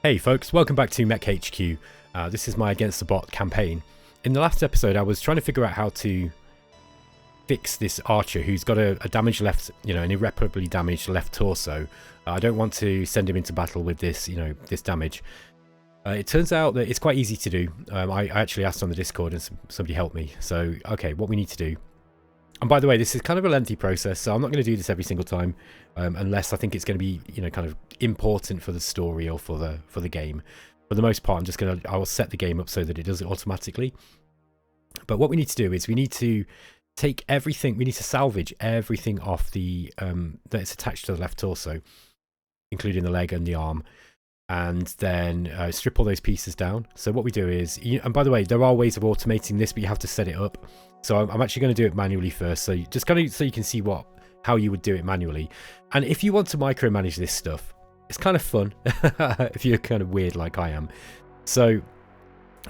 Hey folks, welcome back to MekHQ. This is my Against the Bot campaign. In the last episode I was trying to figure out how to fix this archer who's got a damaged left, an irreparably damaged left torso. I don't want to send him into battle with this, this damage. It turns out that it's quite easy to do. I actually asked on the Discord and somebody helped me. So, okay, what we need to do. And by the way, this is kind of a lengthy process, so I'm not going to do this every single time, unless I think it's going to be, kind of important for the story or for the game. For the most part, I will set the game up so that it does it automatically. But what we need to do is we need to take everything, we need to salvage everything off the that's attached to the left torso, including the leg and the arm, and then strip all those pieces down. So what we do is, and by the way, there are ways of automating this, but you have to set it up. So I'm actually going to do it manually first, so just kind of so you can see how you would do it manually. And if you want to micromanage this stuff, it's kind of fun if you're kind of weird like I am. So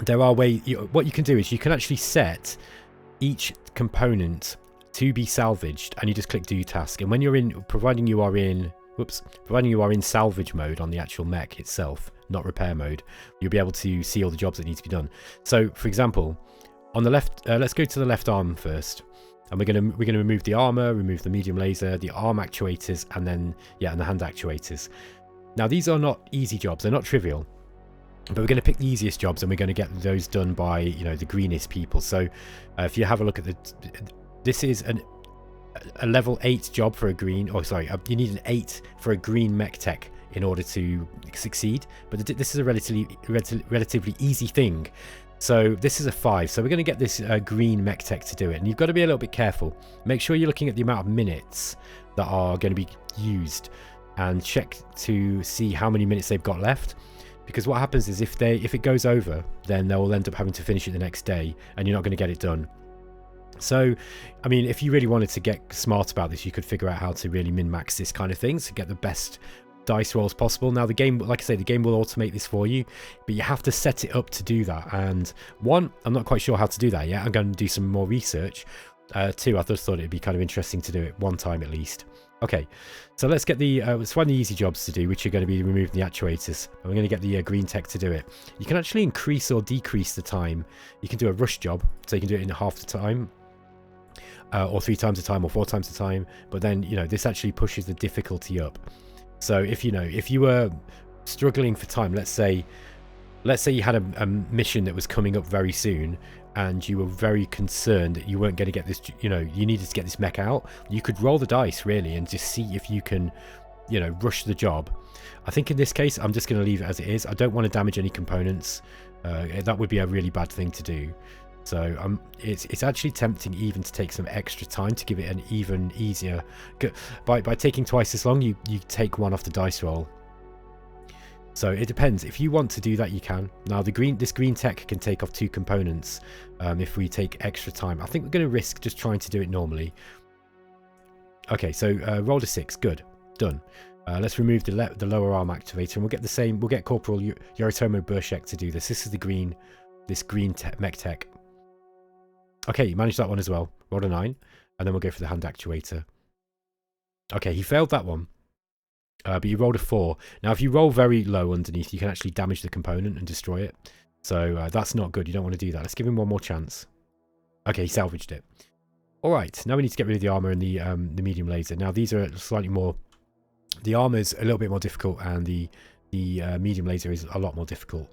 there are ways. What you can do is you can actually set each component to be salvaged, and you just click do task. And when you're in, providing you are in salvage mode on the actual mech itself, not repair mode, you'll be able to see all the jobs that need to be done. So for example, on the left, let's go to the left arm first, and we're gonna remove the armor, remove the medium laser, the arm actuators, and then and the hand actuators. Now these are not easy jobs, they're not trivial, but we're going to pick the easiest jobs and we're going to get those done by the greenest people. So if you have a look at this is a level 8 job for a green, you need an 8 for a green mech tech in order to succeed, but this is a relatively easy thing. So this is a 5, so we're going to get this green mech tech to do it, and you've got to be a little bit careful. Make sure you're looking at the amount of minutes that are going to be used and check to see how many minutes they've got left, because what happens is if it goes over, then they'll end up having to finish it the next day and you're not going to get it done. So I mean, if you really wanted to get smart about this, you could figure out how to really min-max this kind of thing to get the best dice rolls possible. Now the game, like I say, the game will automate this for you, but you have to set it up to do that. And one, I'm not quite sure how to do that yet. I'm going to do some more research. Two, I just thought it'd be kind of interesting to do it one time at least. Okay, so let's get let's find the easy jobs to do, which are going to be removing the actuators. And we're going to get the green tech to do it. You can actually increase or decrease the time. You can do a rush job, so you can do it in half the time, or 3 times the time, or 4 times the time. But then this actually pushes the difficulty up. So if you were struggling for time, let's say you had a mission that was coming up very soon, and you were very concerned that you weren't going to get this, you needed to get this mech out, you could roll the dice really and just see if you can, rush the job. I think in this case, I'm just going to leave it as it is. I don't want to damage any components. That would be a really bad thing to do. So it's actually tempting even to take some extra time to give it an even easier. By taking twice as long, you take 1 off the dice roll. So it depends. If you want to do that, you can. Now this green tech can take off 2 components if we take extra time. I think we're going to risk just trying to do it normally. Okay, so roll a 6. Good. Done. Let's remove the lower arm activator, and we'll get the same. We'll get Corporal Yoritomo Burshek to do this. This is this green mech tech. Okay, you managed that one as well. Roll a 9, and then we'll go for the hand actuator. Okay, he failed that one. But you rolled a 4. Now, if you roll very low underneath, you can actually damage the component and destroy it. So that's not good. You don't want to do that. Let's give him one more chance. Okay, he salvaged it. All right, now we need to get rid of the armor and the medium laser. Now, these are slightly more... The armor's a little bit more difficult, and the medium laser is a lot more difficult.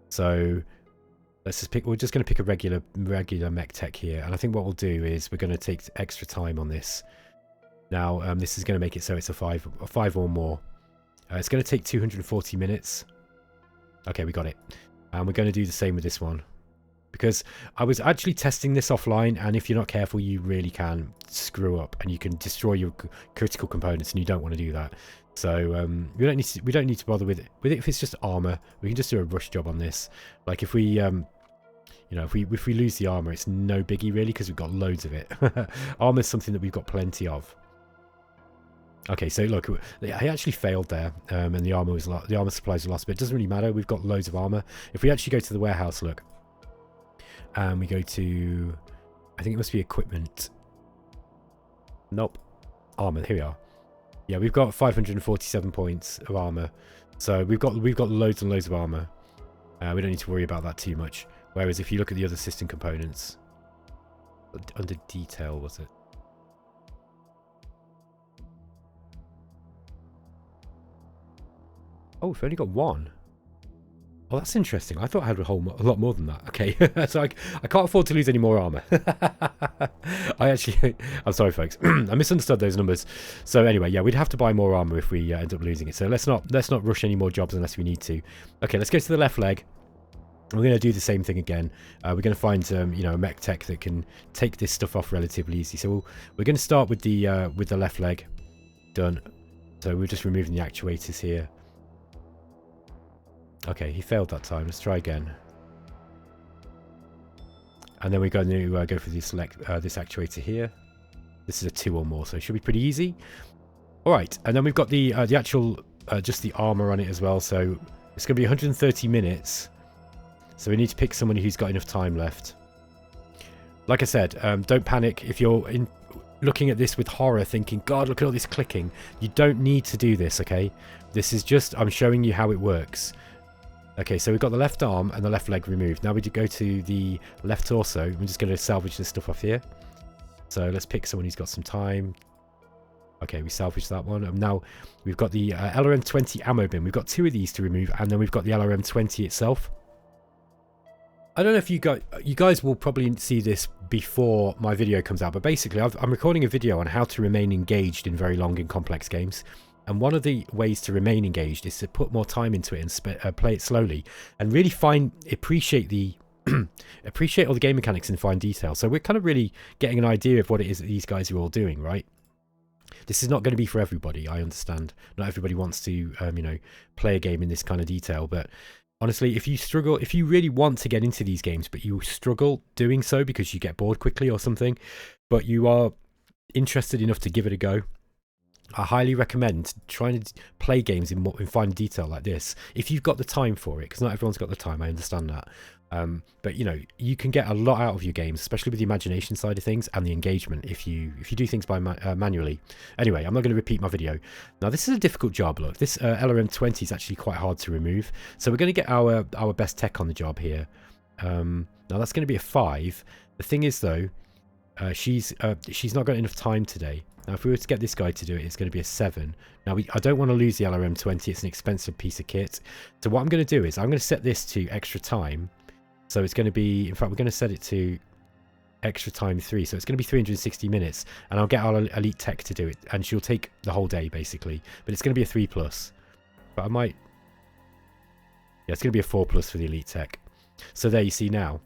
So let's just pick... We're just going to pick a regular mech tech here. And I think what we'll do is we're going to take extra time on this. Now, this is going to make it so it's a 5 or more. It's going to take 240 minutes. Okay, we got it. And we're going to do the same with this one. Because I was actually testing this offline, and if you're not careful, you really can screw up, and you can destroy your critical components, and you don't want to do that. So we don't need to bother with it. If it's just armor, we can just do a rush job on this. Like if we if we lose the armor, it's no biggie really, because we've got loads of it. Armor is something that we've got plenty of. Okay, so look, he actually failed there, and the armor supplies were lost, but it doesn't really matter. We've got loads of armor. If we actually go to the warehouse, look, and we go to, I think it must be equipment. Nope, armor. Here we are. Yeah, we've got 547 points of armor. So we've got loads and loads of armor. We don't need to worry about that too much. Whereas if you look at the other system components, under detail, was it? Oh, we've only got one. Oh, that's interesting. I thought I had a lot more than that. Okay, so I can't afford to lose any more armor. I'm sorry, folks. I misunderstood those numbers. So anyway, yeah, we'd have to buy more armor if we end up losing it. So let's not rush any more jobs unless we need to. Okay, let's go to the left leg. We're going to do the same thing again. We're going to find you know, a mech tech that can take this stuff off relatively easy. So we're going to start with the left leg. Done. So we're just removing the actuators here. Okay, he failed that time. Let's try again. And then we're going to go for this this actuator here. This is a 2 or more, so it should be pretty easy. All right, and then we've got the actual just the armor on it as well. So it's going to be 130 minutes. So we need to pick someone who's got enough time left. Like I said, don't panic if you're looking at this with horror, thinking, "God, look at all this clicking." You don't need to do this, okay? This is just I'm showing you how it works. Okay, so we've got the left arm and the left leg removed. Now we go to the left torso. I'm just going to salvage this stuff off here. So let's pick someone who's got some time. Okay, we salvaged that one. And now we've got the LRM-20 ammo bin. We've got 2 of these to remove, and then we've got the LRM-20 itself. I don't know if you guys will probably see this before my video comes out, but basically I'm recording a video on how to remain engaged in very long and complex games. And one of the ways to remain engaged is to put more time into it and play it slowly and really appreciate the appreciate all the game mechanics in fine detail. So we're kind of really getting an idea of what it is that these guys are all doing, right? This is not going to be for everybody. I understand. Not everybody wants to, you know, play a game in this kind of detail. But honestly, if you really want to get into these games, but you struggle doing so because you get bored quickly or something, but you are interested enough to give it a go, I highly recommend trying to play games in fine detail like this if you've got the time for it, because not everyone's got the time. I understand that, but you know, you can get a lot out of your games, especially with the imagination side of things and the engagement if you do things by manually. Anyway, I'm not going to repeat my video. Now this is a difficult job. Look, this LRM-20 is actually quite hard to remove, so we're going to get our best tech on the job here. Now that's going to be a 5. The thing is though, she's not got enough time today. Now, if we were to get this guy to do it, it's going to be a 7. Now, I don't want to lose the LRM-20. It's an expensive piece of kit. So what I'm going to do is I'm going to set this to extra time. So it's going to be, in fact, we're going to set it to extra time 3. So it's going to be 360 minutes. And I'll get our elite tech to do it. And she'll take the whole day, basically. But it's going to be a 3+. But I might... Yeah, it's going to be a 4+ for the elite tech. So there you see now.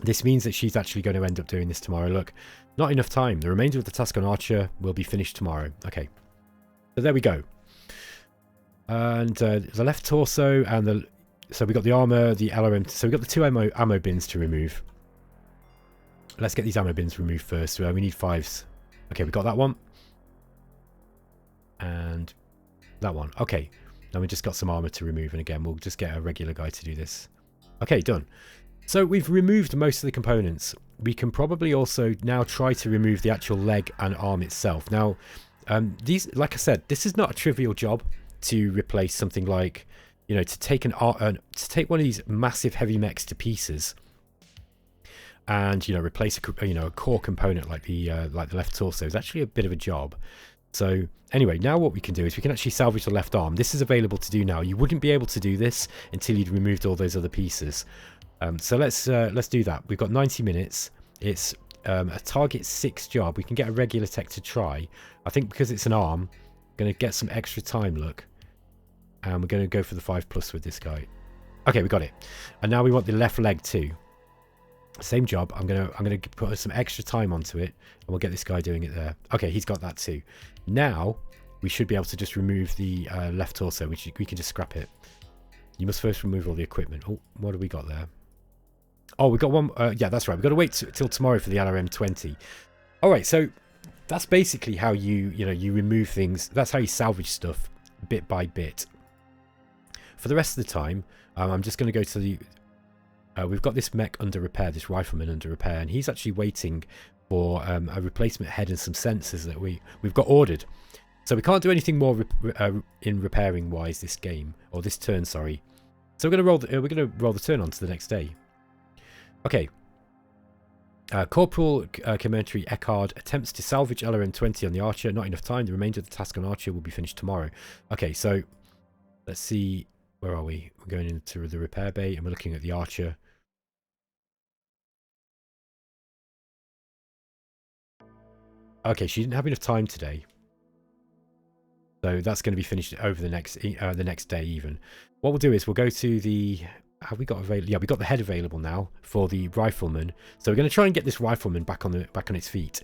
This means that she's actually going to end up doing this tomorrow. Look. Not enough time. The remainder of the task on Archer will be finished tomorrow. Okay. So there we go. And the left torso and so we got the armor, the LRM. So we got the 2 ammo bins to remove. Let's get these ammo bins removed first. We need 5s. Okay, we got that one. And that one. Okay. Now we just got some armor to remove. And again, we'll just get a regular guy to do this. Okay, done. So we've removed most of the components. We can probably also now try to remove the actual leg and arm itself. Now, these, like I said, this is not a trivial job to replace something like, you know, to take one of these massive heavy mechs to pieces, and you know, replace a core component like the left torso is actually a bit of a job. So anyway, now what we can do is we can actually salvage the left arm. This is available to do now. You wouldn't be able to do this until you'd removed all those other pieces. So let's do that. We've got 90 minutes. It's a target 6 job. We can get a regular tech to try. I think because it's an arm, going to get some extra time. Look, and we're going to go for the 5+ with this guy. Okay, we got it. And now we want the left leg too. Same job. I'm gonna put some extra time onto it, and we'll get this guy doing it there. Okay, he's got that too. Now we should be able to just remove the left torso, which we can just scrap it. You must first remove all the equipment. Oh, what have we got there? Oh, we got one. Yeah, that's right. We've got to wait till tomorrow for the LRM-20. All right, so that's basically how you remove things. That's how you salvage stuff bit by bit. For the rest of the time, I'm just going to go to the... we've got this mech under repair, this rifleman under repair, and he's actually waiting for a replacement head and some sensors that we've got ordered. So we can't do anything more in repairing wise this game, or this turn, sorry. So we're gonna roll the turn on to the next day. Okay. Corporal Commentary Eckhard attempts to salvage LRM-20 on the Archer. Not enough time. The remainder of the task on Archer will be finished tomorrow. Okay, so let's see. Where are we? We're going into the repair bay and we're looking at the Archer. Okay, she didn't have enough time today. So that's going to be finished over the next day even. What we'll do is we'll go to the... Have we got available? Yeah, we got the head available now for the rifleman. So we're going to try and get this rifleman back on its feet.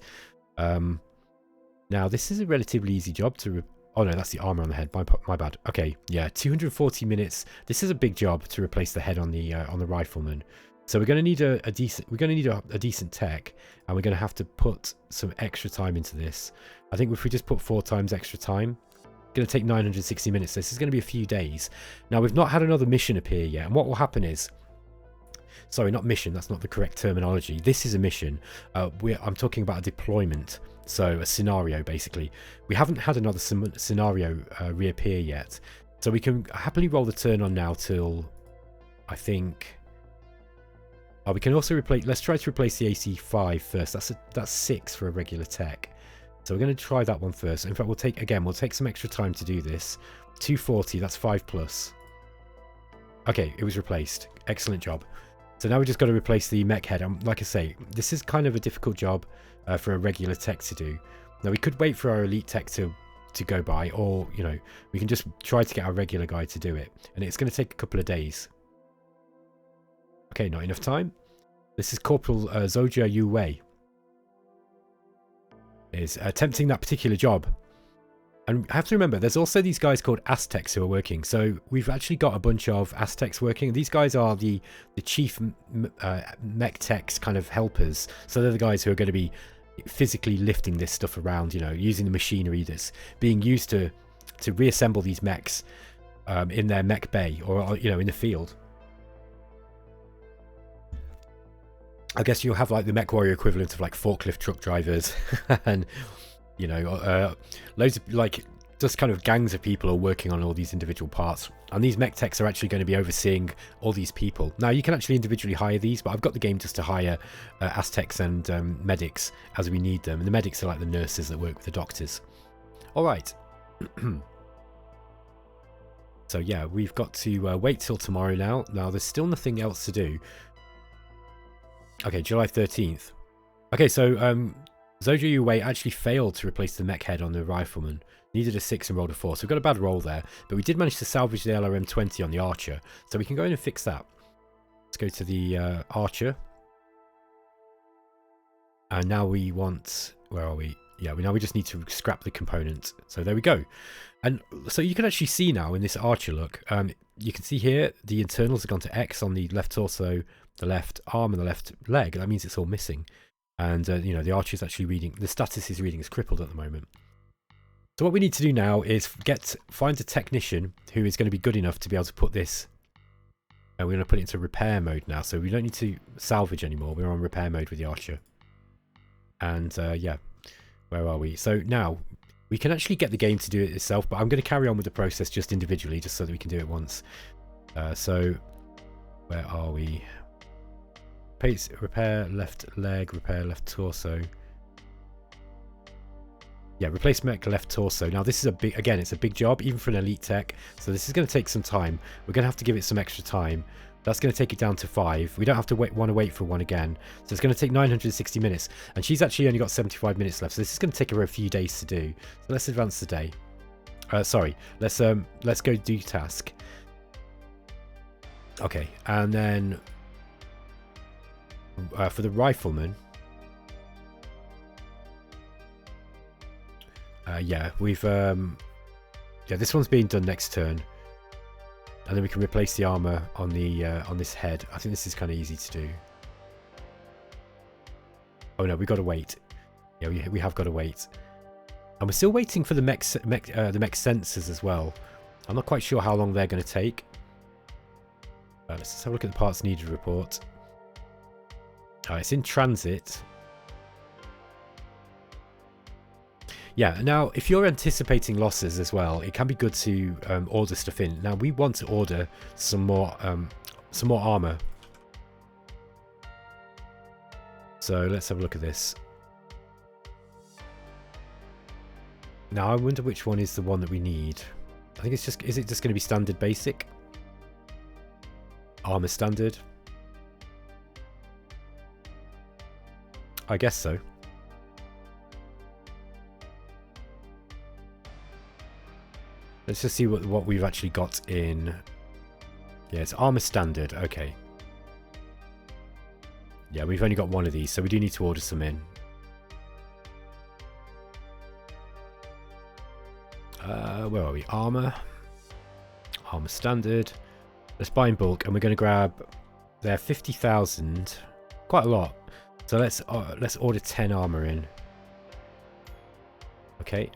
Now this is a relatively easy job to... Oh no, that's the armor on the head. My bad. Okay, yeah, 240 minutes. This is a big job to replace the head on the rifleman. So we're going to need a decent tech, and we're going to have to put some extra time into this. I think if we just put 4 times extra time, it's going to take 960 minutes. This is going to be a few days. Now we've not had another mission appear yet, and what will happen is, sorry, not mission. That's not the correct terminology. This is a mission. I'm talking about a deployment, so a scenario basically. We haven't had another scenario reappear yet, so we can happily roll the turn on now till, I think. We can also replace. Let's try to replace the AC5 first. That's 6 for a regular tech. So we're going to try that one first. In fact, we'll take some extra time to do this. 240. That's 5 plus. Okay, it was replaced. Excellent job. So now we just got to replace the mech head. Like I say, this is kind of a difficult job for a regular tech to do. Now we could wait for our elite tech to go by, or you know, we can just try to get our regular guy to do it, and it's going to take a couple of days. Okay, not enough time. This is Corporal Zoja Yu Wei. Is attempting that particular job. And I have to remember, there's also these guys called Aztecs who are working. So we've actually got a bunch of Aztecs working. These guys are the chief mech techs kind of helpers. So they're the guys who are going to be physically lifting this stuff around, you know, using the machinery that's being used to reassemble these mechs in their mech bay, or you know, in the field. I guess you'll have like the mech warrior equivalent of like forklift truck drivers and, you know, loads of like just kind of gangs of people are working on all these individual parts. And these mech techs are actually going to be overseeing all these people. Now you can actually individually hire these, but I've got the game just to hire Aztecs and medics as we need them. And the medics are like the nurses that work with the doctors. All right. So yeah, we've got to wait till tomorrow now. Now there's still nothing else to do. Okay, July 13th. Okay, so Zoja Yu Wei actually failed to replace the mech head on the rifleman. Needed a 6 and rolled a 4. So we've got a bad roll there. But we did manage to salvage the LRM-20 on the Archer. So we can go in and fix that. Let's go to the Archer. And now we want... Where are we? Yeah, now we just need to scrap the component. So there we go. And so you can actually see now in this Archer look. You can see here the internals have gone to X on the left torso, the left arm and the left leg. That means it's all missing. And, you know, the Archer is actually reading... The status is reading is crippled at the moment. So what we need to do now is find a technician who is going to be good enough to be able to put this... we're going to put it into repair mode now. So we don't need to salvage anymore. We're on repair mode with the Archer. And, yeah. Where are we? So now, we can actually get the game to do it itself. But I'm going to carry on with the process just individually, just so that we can do it once. So, where are we? Repair left leg, repair left torso. Yeah, replace mech left torso. Now this is a big, again, it's a big job, even for an elite tech. So this is going to take some time. We're going to have to give it some extra time. That's going to take it down to 5. We don't have to want to wait for one again. So it's going to take 960 minutes. And she's actually only got 75 minutes left. So this is going to take her a few days to do. So let's advance the day. Sorry, let's go do task. Okay, and then for the rifleman, yeah, we've yeah, this one's being done next turn, and then we can replace the armor on the on this head. I think this is kind of easy to do. Oh no, we got to wait. Yeah, we have got to wait, and we're still waiting for the mech sensors as well. I'm not quite sure how long they're going to take. Let's just have a look at the parts needed report. It's in transit. Yeah, now if you're anticipating losses as well, it can be good to order stuff in. Now we want to order some more armor. So let's have a look at this. Now I wonder which one is the one that we need. I think it's just, is it just going to be standard basic? Armor standard? I guess so. Let's just see what we've actually got in. Yeah, it's armor standard. Okay. Yeah, we've only got one of these, so we do need to order some in. Where are we? Armor. Armor standard. Let's buy in bulk, and we're going to grab. They're 50,000. Quite a lot. So let's order 10 armor in. Okay.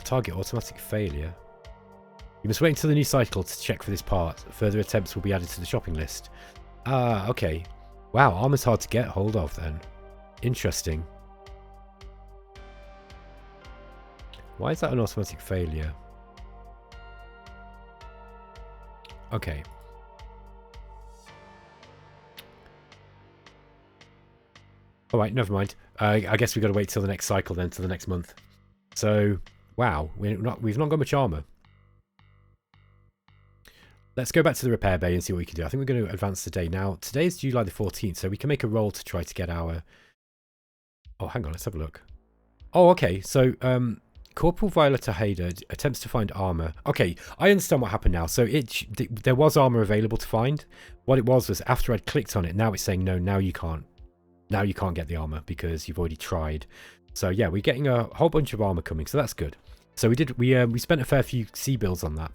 Target automatic failure. You must wait until the new cycle to check for this part. Further attempts will be added to the shopping list. Ah, okay. Wow, armor's hard to get hold of then. Interesting. Why is that an automatic failure? Okay. Alright, never mind. I guess we've got to wait till the next cycle then, till the next month. So, wow, we've not got much armor. Let's go back to the repair bay and see what we can do. I think we're going to advance the day. Now, today is July the 14th, so we can make a roll to try to get our... Oh, hang on, let's have a look. Oh, okay, so Corporal Violet Hader attempts to find armor. Okay, I understand what happened now. So there was armor available to find. What it was after I'd clicked on it, now it's saying, no, now you can't. Now you can't get the armor because you've already tried. So yeah, we're getting a whole bunch of armor coming, so that's good. So we spent a fair few sea builds on that.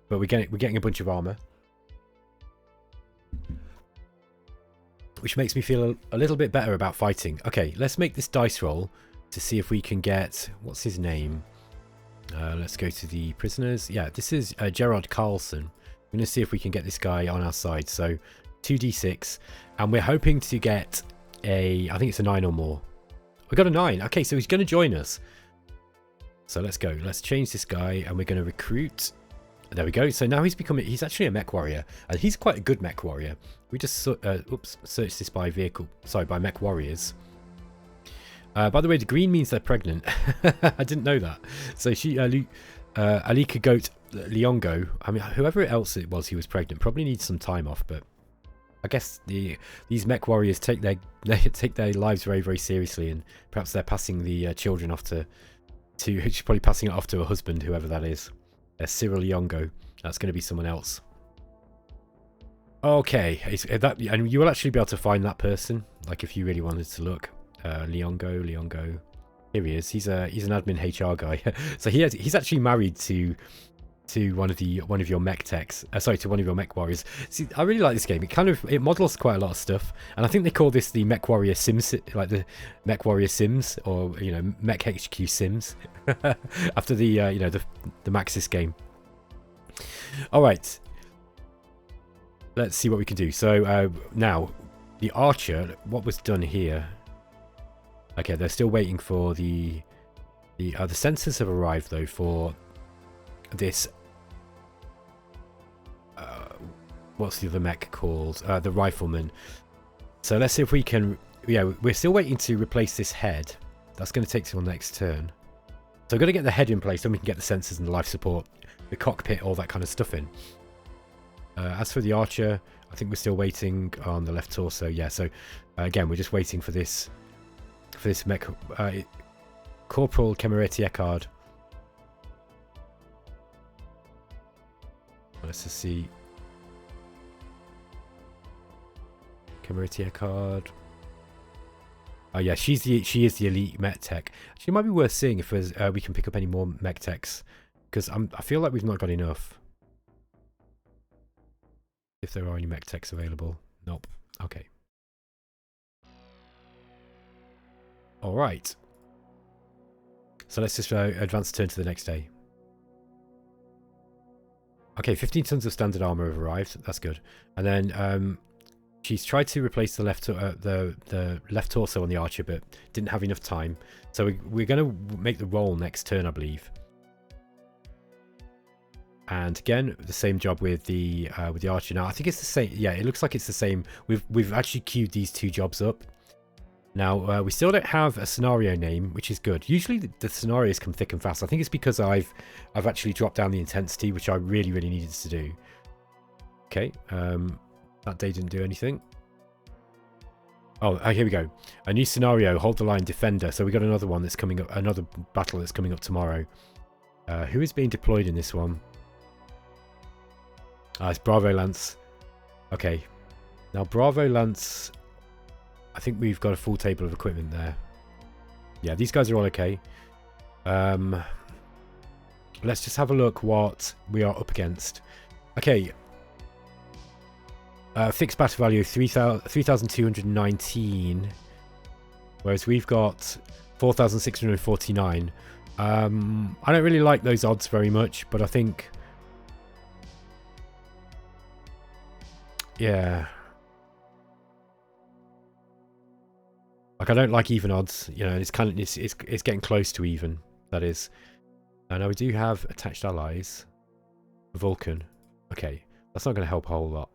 But we're getting a bunch of armor, which makes me feel a little bit better about fighting. Okay, let's make this dice roll to see if we can get... What's his name? Let's go to the prisoners. Yeah, this is Gerard Carlson. We're going to see if we can get this guy on our side. So 2d6, and we're hoping to get a... I think it's a 9 or more. We got a 9. Okay, so he's going to join us. So let's go. Let's change this guy, and we're going to recruit... There we go. So now he's actually a mech warrior, and he's quite a good mech warrior. We just searched this by vehicle, sorry, by mech warriors. By the way, the green means they're pregnant. I didn't know that. So she, Alika Goat Liongo, I mean, whoever else it was, he was pregnant. Probably needs some time off, but I guess these mech warriors take their lives very, very seriously, and perhaps they're passing the children off to she's probably passing it off to her husband, whoever that is. Cyril Yongo. That's going to be someone else. Okay, and you will actually be able to find that person, like if you really wanted to look. Liongo. Here he is. He's an admin HR guy. So he's actually married to one of your mech techs. Sorry, to one of your mech warriors. See, I really like this game. It models quite a lot of stuff, and I think they call this the Mech Warrior Sims, like the Mech Warrior Sims, or MekHQ Sims, after the the Maxis game. All right, let's see what we can do. So now the archer. What was done here? Okay, they're still waiting for the sensors have arrived though for this. What's the other mech called? The rifleman. So let's see if we can. Yeah, we're still waiting to replace this head. That's going to take till next turn. So we're going to get the head in place, then we can get the sensors and the life support, the cockpit, all that kind of stuff in. As for the archer, I think we're still waiting on the left torso. Yeah, so again, we're just waiting for this mech. Corporal Kemereti Eckhard. Let's just see. Kemereti Eckhard. Oh yeah, she is the elite mech tech. Actually, it might be worth seeing if we can pick up any more mech techs, because I feel like we've not got enough. If there are any mech techs available. Nope. Okay. All right. So let's just advance the turn to the next day. Okay, 15 tons of standard armor have arrived. That's good. And then she's tried to replace the left torso on the archer, but didn't have enough time. So we're going to make the roll next turn, I believe. And again, the same job with the archer. Now I think it's the same. Yeah, it looks like it's the same. We've actually queued these two jobs up. Now we still don't have a scenario name, which is good. Usually the scenarios come thick and fast. I think it's because I've actually dropped down the intensity, which I really needed to do. Okay, that day didn't do anything. Oh, here we go. A new scenario, hold the line, defender. So we got another one that's coming up, another battle that's coming up tomorrow. Who is being deployed in this one? It's Bravo Lance. Okay. Now Bravo Lance, I think we've got a full table of equipment there. Yeah, these guys are all okay. Let's just have a look what we are up against. Okay. Fixed battle value 3,219, whereas we've got 4,649. I don't really like those odds very much, but I think, yeah, like I don't like even odds. You know, it's kind of it's getting close to even. That is. Now we do have attached allies. Vulcan. Okay, that's not going to help a whole lot.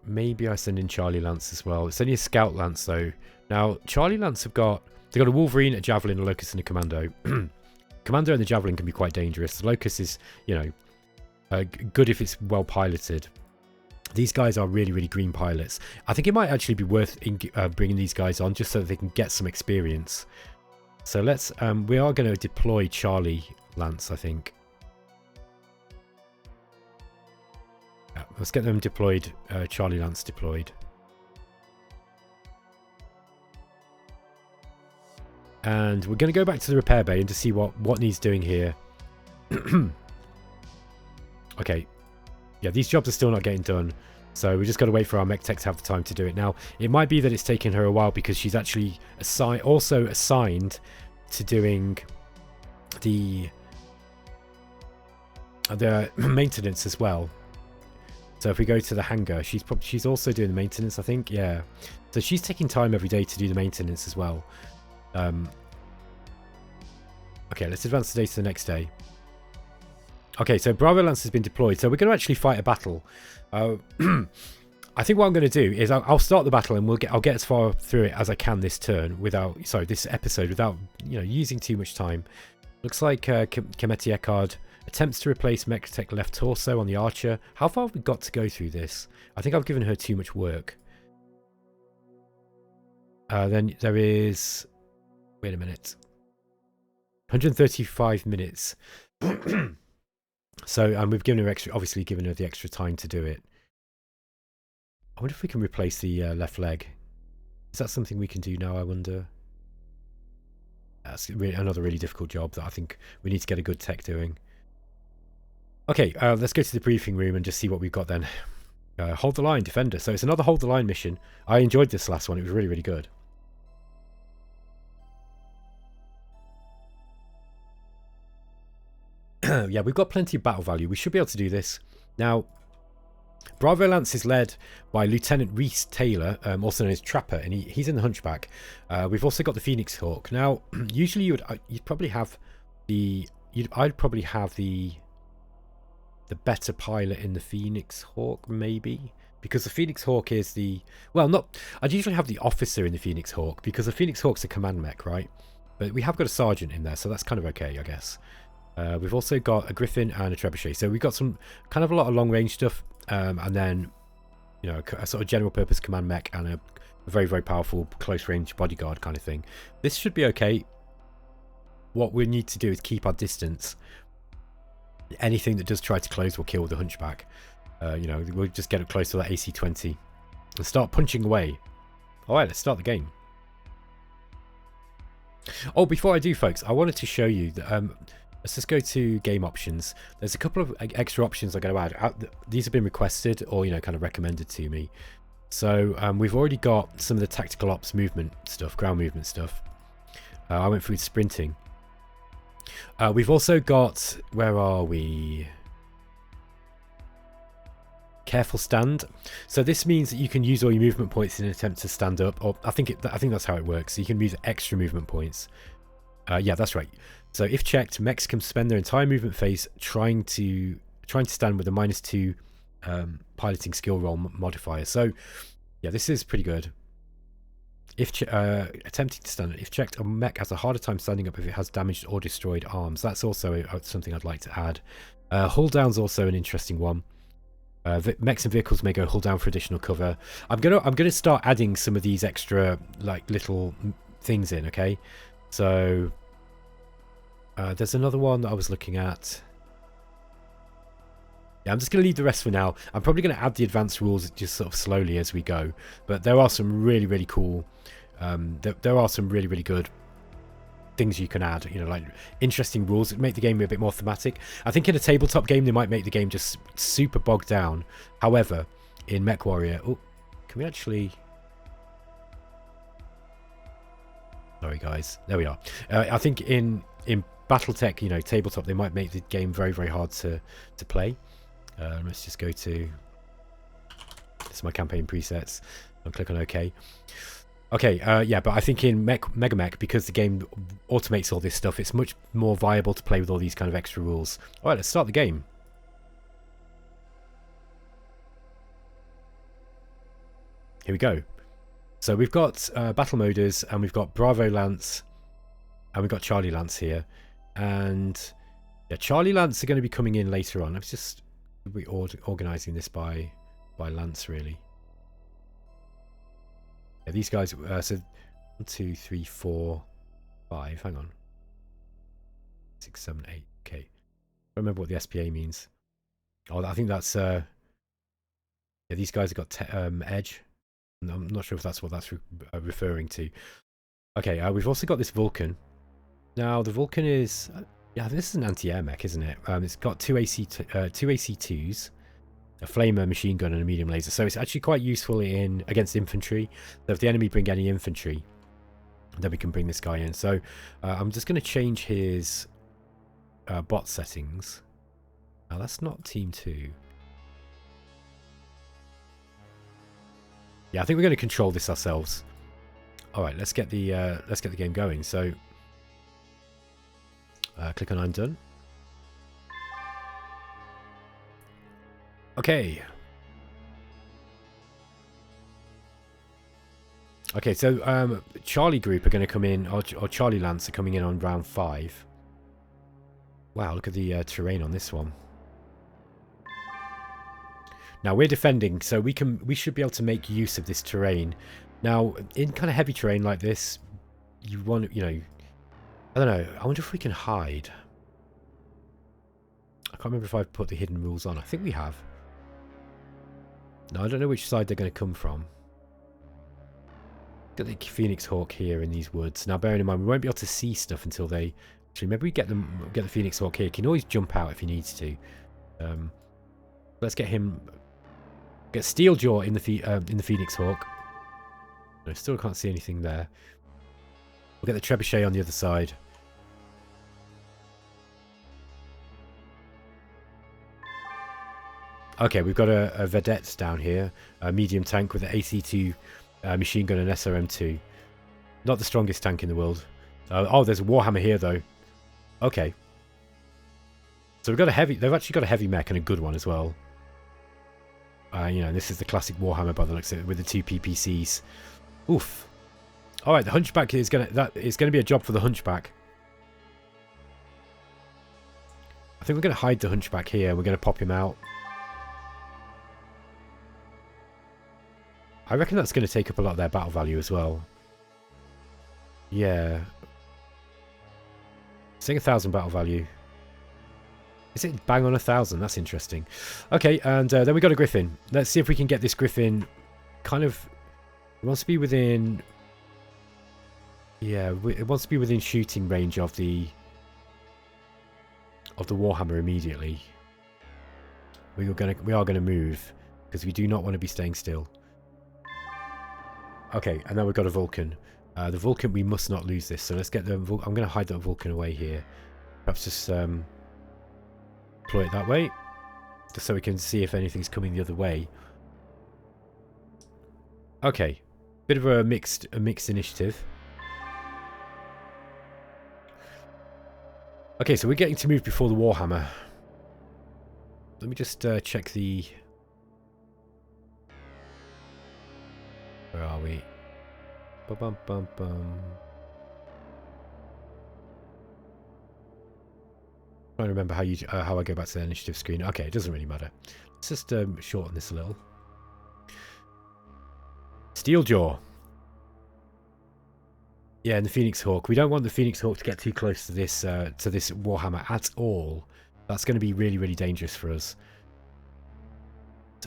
Maybe I send in Charlie Lance as well. It's only a Scout Lance though. Now Charlie Lance they've got a Wolverine, a Javelin, a Locust, and a Commando. Commando and the Javelin can be quite dangerous. The Locust is, you know, good if it's well piloted. These guys are really green pilots. I think it might actually be worth bringing these guys on just so that they can get some experience. So let's we are going to deploy Charlie Lance, I think. Let's get them deployed. Charlie Lance deployed. And we're going to go back to the repair bay and to see what needs doing here. Okay. Yeah, these jobs are still not getting done. So we just got to wait for our MekTech to have the time to do it. Now, it might be that it's taken her a while because she's actually also assigned to doing the maintenance as well. So if we go to the hangar, she's also doing the maintenance, I think. Yeah. So she's taking time every day to do the maintenance as well. Okay, let's advance the day to the next day. Okay, so Bravo Lance has been deployed. So we're going to actually fight a battle. I think what I'm going to do is I'll start the battle and I'll get as far through it as I can this turn this episode without, you know, using too much time. Looks like Kemeti Eckhard attempts to replace MekTech left torso on the archer. How far have we got to go through this? I think I've given her too much work. Then there is... Wait a minute. 135 minutes. So we've given her obviously given her the extra time to do it. I wonder if we can replace the left leg. Is that something we can do now, I wonder? That's another really difficult job that I think we need to get a good tech doing. Okay, let's go to the briefing room and just see what we've got then. Hold the line, defender. So it's another hold the line mission. I enjoyed this last one. It was really good. Yeah, we've got plenty of battle value. We should be able to do this. Now, Bravo Lance is led by Lieutenant Reese Taylor, also known as Trapper, and he's in the Hunchback. We've also got the Phoenix Hawk. Now, usually you'd probably have I'd probably have the better pilot in the Phoenix Hawk, maybe, because the Phoenix Hawk is I'd usually have the officer in the Phoenix Hawk because the Phoenix Hawk's a command mech, right? But we have got a sergeant in there, so that's kind of okay, I guess. We've also got a Griffin and a Trebuchet, so we've got some kind of a lot of long range stuff, and then, you know, a sort of general purpose command mech and a very powerful close range bodyguard kind of thing. This should be okay. What we need to do is keep our distance. Anything that does try to close will kill the Hunchback. You know, we'll just get it close to that AC-20 and start punching away. Alright, let's start the game. Oh, before I do, folks, I wanted to show you that let's just go to game options. There's a couple of extra options I'm going to add. These have been requested or, you know, kind of recommended to me. So we've already got some of the tactical ops movement stuff, ground movement stuff. I went through sprinting. We've also got, where are we? careful stand. So this means that you can use all your movement points in an attempt to stand up, or I think that's how it works. So you can use extra movement points. Yeah, that's right. So if checked, mechs can spend their entire movement phase trying to stand with a -2 piloting skill roll modifier. So yeah, this is pretty good. If attempting to stand, if checked, a mech has a harder time standing up if it has damaged or destroyed arms. That's also something I'd like to add. Hull down's also an interesting one. Mechs and vehicles may go hull down for additional cover. I'm gonna start adding some of these extra like little things in. Okay, so there's another one that I was looking at. Yeah, I'm just going to leave the rest for now. I'm probably going to add the advanced rules just sort of slowly as we go. But there are some really, really cool... there are some really, really good things you can add. You know, like interesting rules that make the game a bit more thematic. I think in a tabletop game, they might make the game just super bogged down. However, in MechWarrior... Oh, can we actually... Sorry, guys. There we are. I think in Battletech, you know, tabletop, they might make the game very, very hard to play. Let's just go to this is my campaign presets and click on OK. Okay, yeah, but I think in MegaMek, because the game automates all this stuff, it's much more viable to play with all these kind of extra rules. All right, let's start the game. Here we go. So we've got Battlemoders, and we've got Bravo Lance, and we've got Charlie Lance here. And yeah, Charlie Lance are going to be coming in later on. Let's just be organising this by Lance, really. Yeah, these guys. So 1, 2, 3, 4, 5. Hang on. 6, 7, 8. Okay. I don't remember what the SPA means. Oh, I think that's. Yeah, these guys have got edge. I'm not sure if that's what that's referring to. Okay. We've also got this Vulcan. Now the Vulcan is. Yeah, this is an anti-air mech, isn't it? It's got two AC2s, a flamer, machine gun, and a medium laser. So it's actually quite useful against infantry. So if the enemy bring any infantry, then we can bring this guy in. So I'm just going to change his bot settings. Now that's not Team 2. Yeah, I think we're going to control this ourselves. All right, let's get the game going. So. Click on I'm done. Okay. Okay, so Charlie Group are going to come in, or Charlie Lance are coming in on round 5. Wow, look at the terrain on this one. Now we're defending, so we should be able to make use of this terrain. Now, in kind of heavy terrain like this, you want, you know. I don't know. I wonder if we can hide. I can't remember if I've put the hidden rules on. I think we have. No, I don't know which side they're going to come from. Got the Phoenix Hawk here in these woods. Now, bearing in mind, we won't be able to see stuff until they... Actually, maybe we get the Phoenix Hawk here. He can always jump out if he needs to. Let's get him... Get Steeljaw in the Phoenix Hawk. I still can't see anything there. We'll get the Trebuchet on the other side. Okay, we've got a Vedette down here, a medium tank with an AC2 machine gun and SRM2. Not the strongest tank in the world. Oh, there's a Warhammer here though. Okay. So we've got a heavy. They've actually got a heavy mech and a good one as well. You know, this is the classic Warhammer by the looks of it, with the 2 PPCs. Oof. All right, the Hunchback is gonna be a job for the Hunchback. I think we're gonna hide the Hunchback here. We're gonna pop him out. I reckon that's going to take up a lot of their battle value as well. Yeah. Saying 1,000 battle value. Is it bang on 1,000? That's interesting. Okay, and then we got a Griffin. Let's see if we can get this Griffin kind of... It wants to be within... Yeah, it wants to be within shooting range of the Warhammer immediately. We are going to move because we do not want to be staying still. Okay, and now we've got a Vulcan. The Vulcan, we must not lose this. So let's get the... I'm going to hide the Vulcan away here. Perhaps just deploy it that way. just so we can see if anything's coming the other way. Okay, bit of a mixed initiative. Okay, so we're getting to move before the Warhammer. Let me just check the... Where are we? Bum bum bum bum. Trying to remember how I go back to the initiative screen. Okay, it doesn't really matter. Let's just shorten this a little. Steeljaw. Yeah, and the Phoenix Hawk. We don't want the Phoenix Hawk to get too close to this Warhammer at all. That's going to be really, really dangerous for us.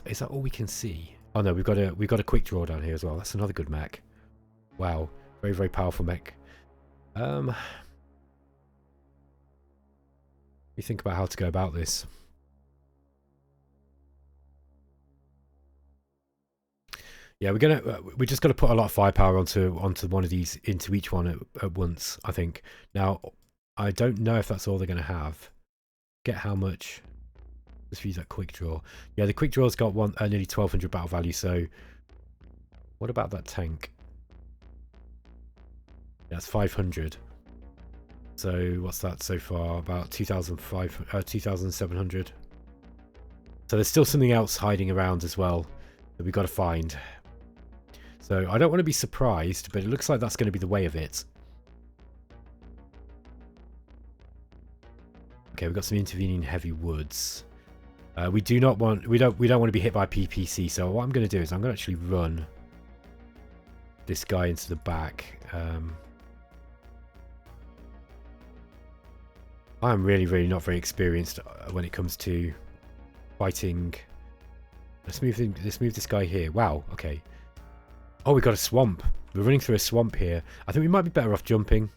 Is that all we can see? Oh no, we've got a quick draw down here as well. That's another good mech. Wow, very, very powerful mech. We think about how to go about this. Yeah, we're just going to put a lot of firepower onto one of these, into each one at once, I think. Now, I don't know if that's all they're going to have. Get how much? Let's use that quick draw. Yeah, the quick draw's got nearly 1200 battle value. So, what about that tank? That's 500. So what's that so far? About 2,700. So there's still something else hiding around as well that we've got to find. So I don't want to be surprised, but it looks like that's going to be the way of it. Okay, we've got some intervening heavy woods. We don't want to be hit by PPC. So what I'm going to do is I'm going to actually run this guy into the back. I'm really, really not very experienced when it comes to fighting. Let's move this guy here. Wow, okay. Oh, we got a swamp. We're running through a swamp here. I think we might be better off jumping.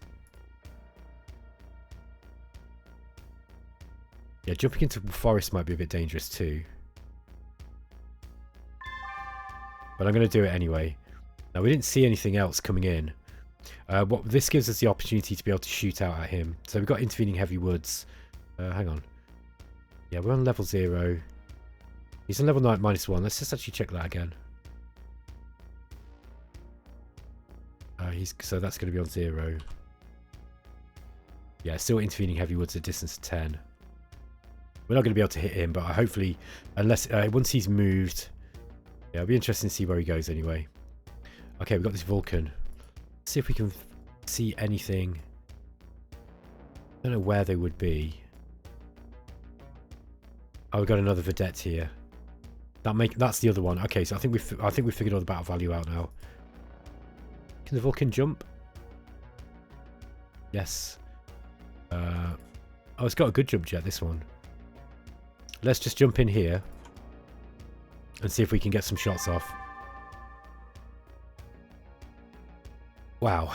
Yeah, jumping into the forest might be a bit dangerous too. But I'm going to do it anyway. Now, we didn't see anything else coming in. What this gives us the opportunity to be able to shoot out at him. So we've got intervening heavy woods. Hang on. Yeah, we're on level 0. He's on level 9 -1. Let's just actually check that again. So that's going to be on 0. Yeah, still intervening heavy woods at distance of 10. We're not going to be able to hit him, but hopefully, unless once he's moved, yeah, it'll be interesting to see where he goes anyway. Okay, we've got this Vulcan. Let's see if we can see anything. I don't know where they would be. Oh, we've got another Vedette here. That's the other one. Okay, so I think we figured all the battle value out now. Can the Vulcan jump? Yes. Oh, it's got a good jump jet, this one. Let's just jump in here and see if we can get some shots off. Wow.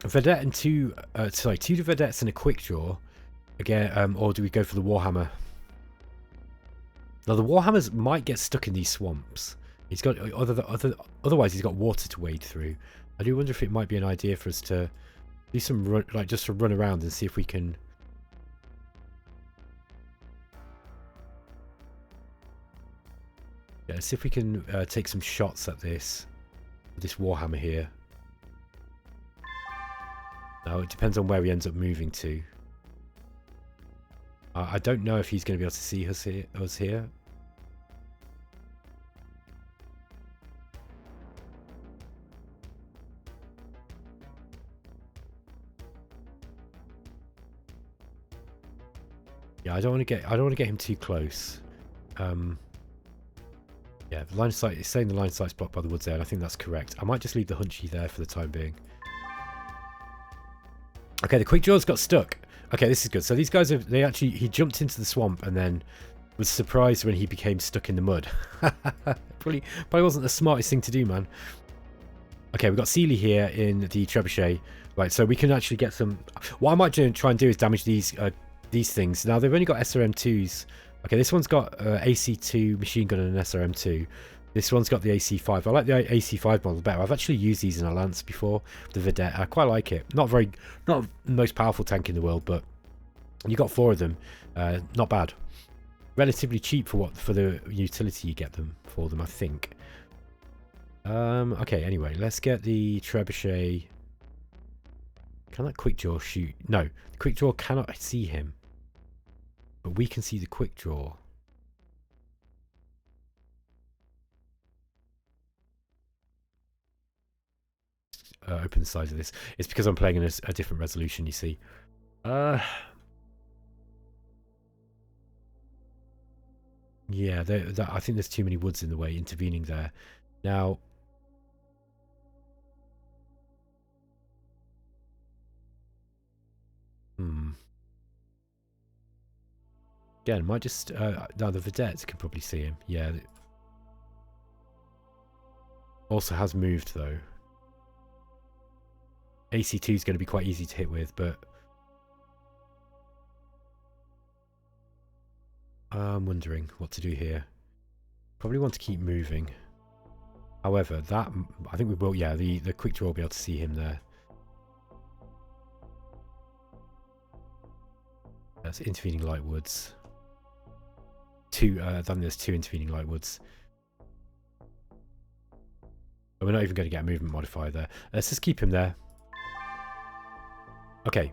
A Vedette and two Vedettes and a quick draw. Again, or do we go for the Warhammer? Now the Warhammers might get stuck in these swamps. He's got otherwise he's got water to wade through. I do wonder if it might be an idea for us to do some run, just to run around and see if we can. Yeah, see if we can take some shots at this Warhammer here. Now it depends on where he ends up moving to. I don't know if he's going to be able to see us here. Yeah, I don't want to get him too close. Yeah, the line of sight is saying the line of sight's blocked by the woods there, and I think that's correct. I might just leave the Hunchy there for the time being. Okay, the quick draw's got stuck. Okay, this is good. So these guys he jumped into the swamp and then was surprised when he became stuck in the mud. probably wasn't the smartest thing to do, man. Okay, we've got Sealy here in the trebuchet. Right, so we can actually get some. What I might try and do is damage these things. Now they've only got SRM2s. Okay, this one's got AC2 machine gun and an SRM2. This one's got the AC5. I like the AC5 model better. I've actually used these in a Lance before, the Vedette. I quite like it. Not the most powerful tank in the world, but You got 4 of them. Not bad. Relatively cheap for the utility you get them for them, I think. Okay, anyway, let's get the trebuchet. Can that quick draw shoot? No, the quick draw cannot see him. But we can see the quick draw. Open the size of this. It's because I'm playing in a different resolution, you see. Yeah, I think there's too many woods in the way, intervening there. Now, again, might just no, the vedettes can probably see him. Yeah. Also has moved though. AC2 is going to be quite easy to hit with, but I'm wondering what to do here. Probably want to keep moving. However, that I think we will. Yeah, the quick draw will be able to see him there. That's intervening light woods. Then there's 2 intervening light woods. But we're not even going to get a movement modifier there. Let's just keep him there. Okay.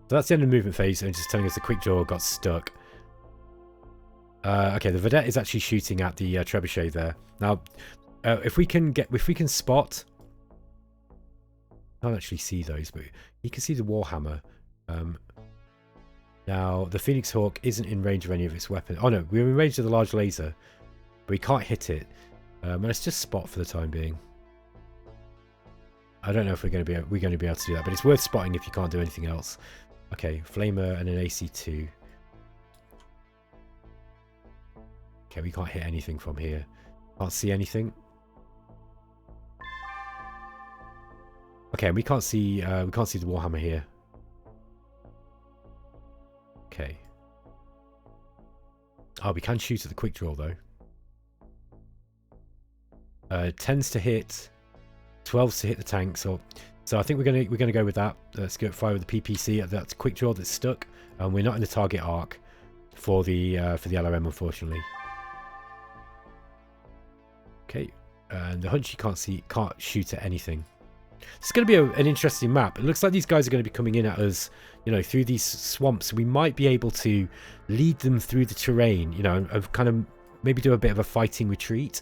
So that's the end of the movement phase, and just telling us the quick draw got stuck. Okay, the vedette is actually shooting at the trebuchet there. Now, if we can spot, I can't actually see those, but you can see the warhammer. Now, the Phoenix Hawk isn't in range of any of its weapons. Oh no, we're in range of the large laser, but we can't hit it. Let's just spot for the time being. I don't know if we're going to be able to do that, but it's worth spotting if you can't do anything else. Okay, flamer and an AC2. Okay, we can't hit anything from here. Can't see anything. Okay, we can't see the warhammer here. Okay. Oh, we can shoot at the quick draw though. 10s to hit, 12s to hit the tank. So I think we're gonna go with that. Let's go fire with the PPC at that quick draw that's stuck. We're not in the target arc for the LRM, unfortunately. Okay, and the Hunchy can't shoot at anything. It's going to be an interesting map. It looks like these guys are going to be coming in at us, you know, through these swamps. We might be able to lead them through the terrain, you know, and kind of maybe do a bit of a fighting retreat.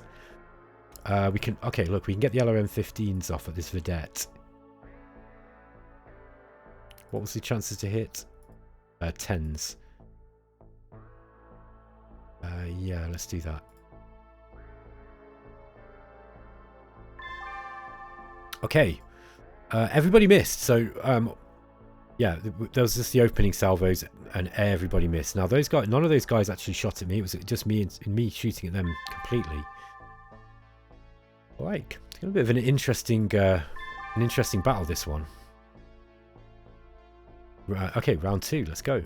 We can, okay, look, we can get the LRM-15s off at this vedette. What was the chances to hit? 10s. Yeah, let's do that. Okay, everybody missed. So, yeah, there was just the opening salvos, and everybody missed. Now, those guys, none of those guys actually shot at me. It was just me and me shooting at them completely. All right, it's got a bit of an interesting battle. This one. Okay, round 2. Let's go.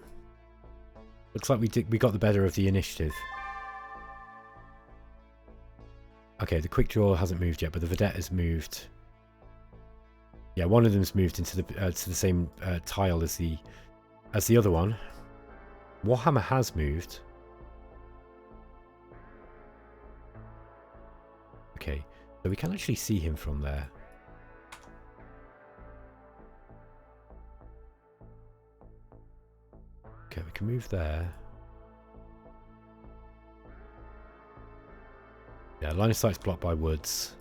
Looks like we got the better of the initiative. Okay, the quick draw hasn't moved yet, but the vedette has moved. Yeah, one of them's moved into the to the same tile as the other one. Warhammer has moved. Okay, so we can actually see him from there. Okay, we can move there. Yeah, line of sight's blocked by woods.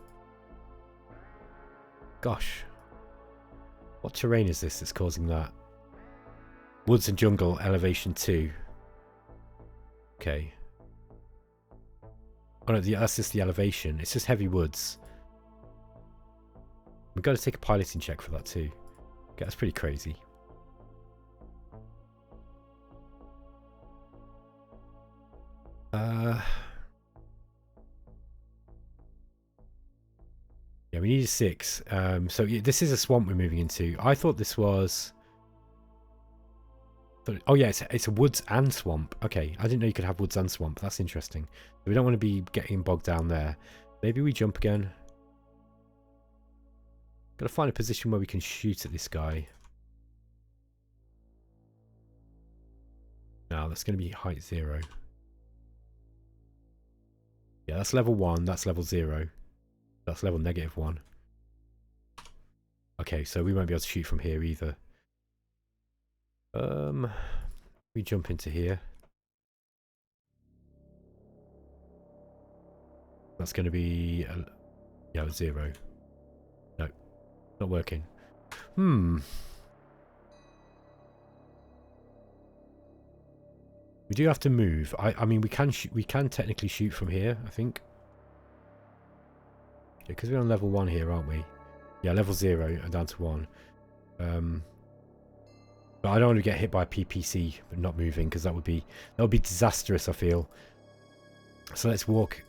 Gosh. What terrain is this that's causing that? Woods and jungle, elevation 2. Okay. Oh no, that's just the elevation. It's just heavy woods. We've got to take a piloting check for that too. Okay, that's pretty crazy. Yeah, we need a 6. So yeah, this is a swamp we're moving into. I thought this was... Oh yeah, it's a woods and swamp. Okay, I didn't know you could have woods and swamp. That's interesting. We don't want to be getting bogged down there. Maybe we jump again. Got to find a position where we can shoot at this guy. Now that's going to be height 0. Yeah, that's level 1. That's level 0. That's level -1. Okay, so we won't be able to shoot from here either. We jump into here. That's going to be yeah, 0. No, not working. We do have to move. I mean, we can technically shoot from here, I think. Yeah, because we're on level 1 here, aren't we? Yeah, level 0 and down to 1. But I don't want to get hit by a PPC but not moving, because that would be disastrous, I feel. So let's walk.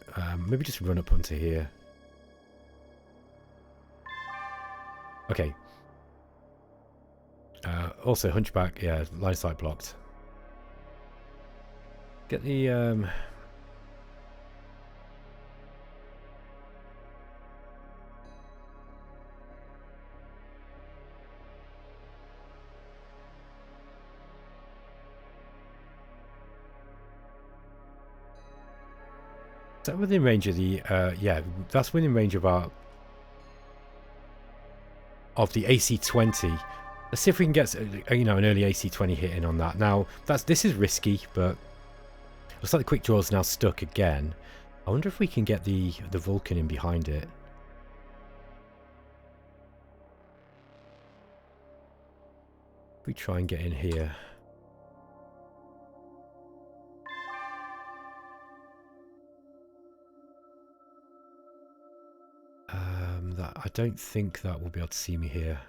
Maybe just run up onto here. Okay. Also, hunchback. Yeah, line of sight blocked. Get the is that within range of the yeah, that's within range of our the AC-20. Let's see if we can get you know, an early AC-20 hit in on that. Now this is risky, but looks like the quick draw's now stuck again. I wonder if we can get the Vulcan in behind it. If we try and get in here. I don't think that will be able to see me here.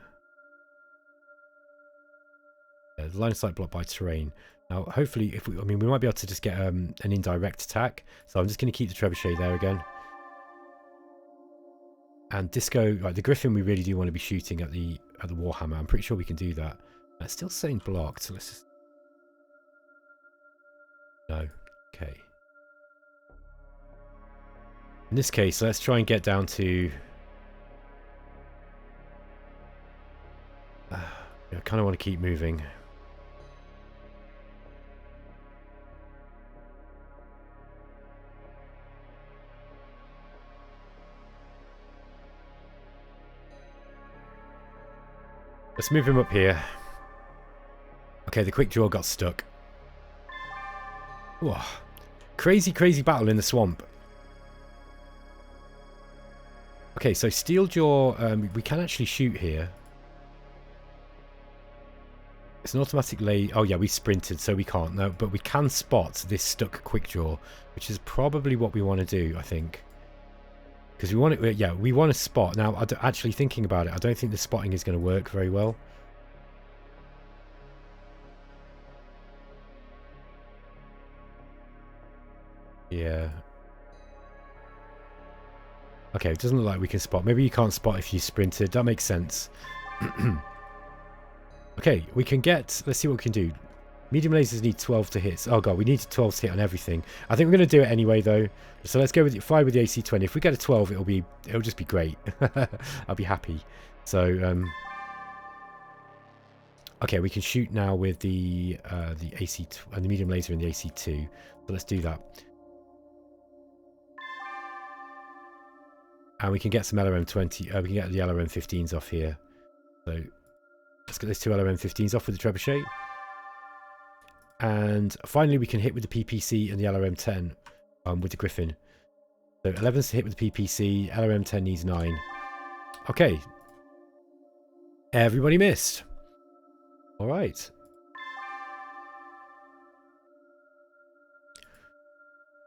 Yeah, the line of sight blocked by terrain. Now, hopefully, I mean, we might be able to just get an indirect attack. So I'm just going to keep the trebuchet there again. And disco, like the Griffin, we really do want to be shooting at the Warhammer. I'm pretty sure we can do that. It's still saying blocked, so let's just... No. Okay. In this case, let's try and get down to... I kind of want to keep moving. Let's move him up here. Okay, the quick draw got stuck. Whoa. Crazy, crazy battle in the swamp. Okay, so steel jaw, we can actually shoot here. It's an automatic lay. Oh yeah, we sprinted, so we can't. No, but we can spot this stuck quick draw, which is probably what we want to do, I think. Because we want it. Yeah, we want to spot. Now, actually thinking about it, I don't think the spotting is going to work very well. Yeah. Okay, it doesn't look like we can spot. Maybe you can't spot if you sprinted. That makes sense. Okay, we can get... Let's see what we can do. Medium lasers need 12 to hit. Oh god, we need 12 to hit on everything. I think we're going to do it anyway, though. So let's go with fire with the AC-20. If we get a 12, it'll just be great. I'll be happy. So, okay, we can shoot now with the AC and the medium laser and the AC-2. So let's do that. And we can get some LRM-20. We can get the LRM-15s off here. So let's get those 2 LRM-15s off with the trebuchet. And finally, we can hit with the PPC and the LRM-10 with the Griffin. So 11's to hit with the PPC. LRM-10 needs 9. Okay. Everybody missed. All right.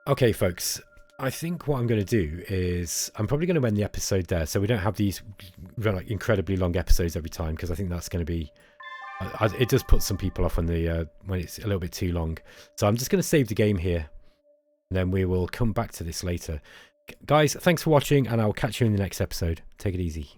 Okay, folks. I think what I'm going to do is I'm probably going to end the episode there, so we don't have these like incredibly long episodes every time, because I think that's going to be it does put some people off on the when it's a little bit too long. So I'm just going to save the game here, and then we will come back to this later. Guys, thanks for watching, and I'll catch you in the next episode. Take it easy.